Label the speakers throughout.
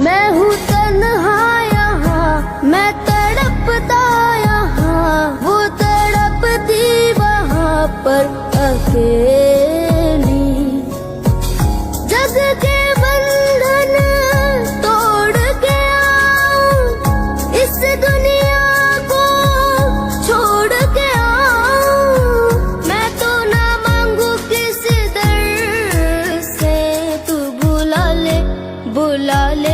Speaker 1: मैं हूँ तन्हा यहाँ, मैं तड़पता यहाँ, वो तड़पती वहाँ पर अकेली। जग के बंधन तोड़ के आऊं, इस दुनिया को छोड़ के आऊं। मैं तो ना मांगू किसी दर से, तू बुला ले बुला ले।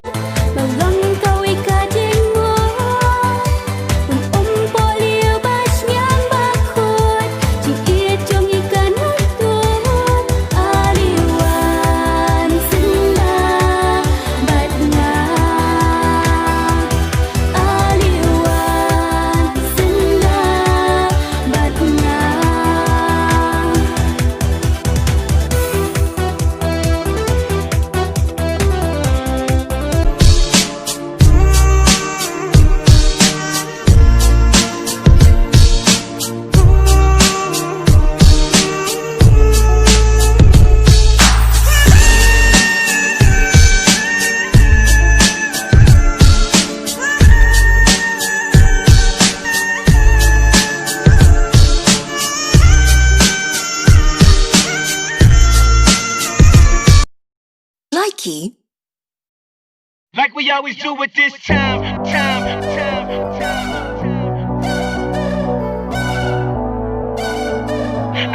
Speaker 2: Like we always do at this time.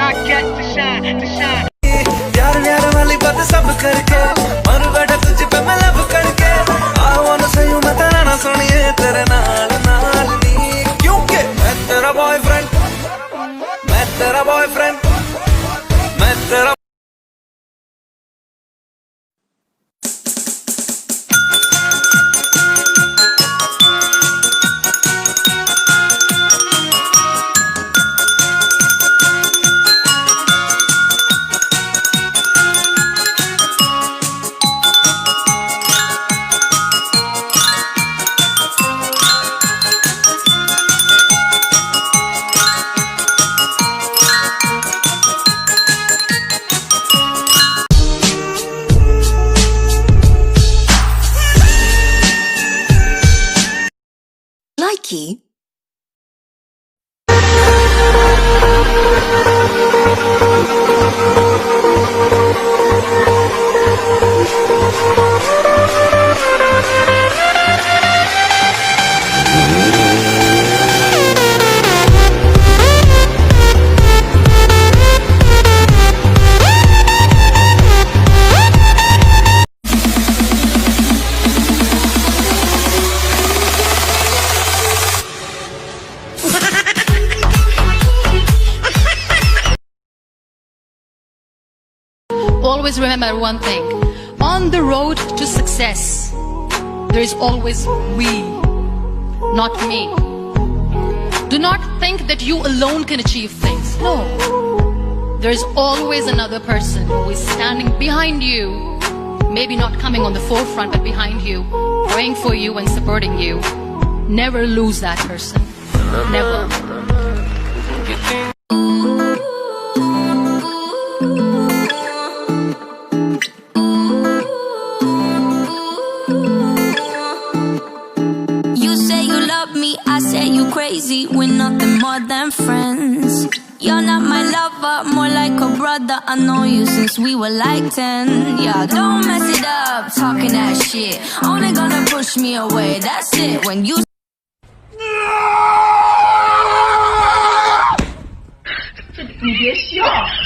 Speaker 2: I got to shine.
Speaker 3: प्यार वाली बात सब करके मन बैठा तुझ पे मैं लब करके I wanna say you मैं तेरा ना सुनिए तेरे नाल नाल नी क्योंकि मैं तेरा बॉयफ्रेंड मैं तेरा
Speaker 4: Key.
Speaker 5: Always remember one thing. On the road to success, there is always we, not me. Do not think that you alone can achieve things. No. There is always another person who is standing behind you. Maybe not coming on the forefront, but behind you, praying for you and supporting you. Never lose that person. Never.
Speaker 6: I say you crazy, we're nothing more than friends. You're not my lover, more like a brother. I know you since we were like 10. Yeah, don't mess it up, talking that shit. Only gonna push me away, that's it. When you
Speaker 7: 你别笑。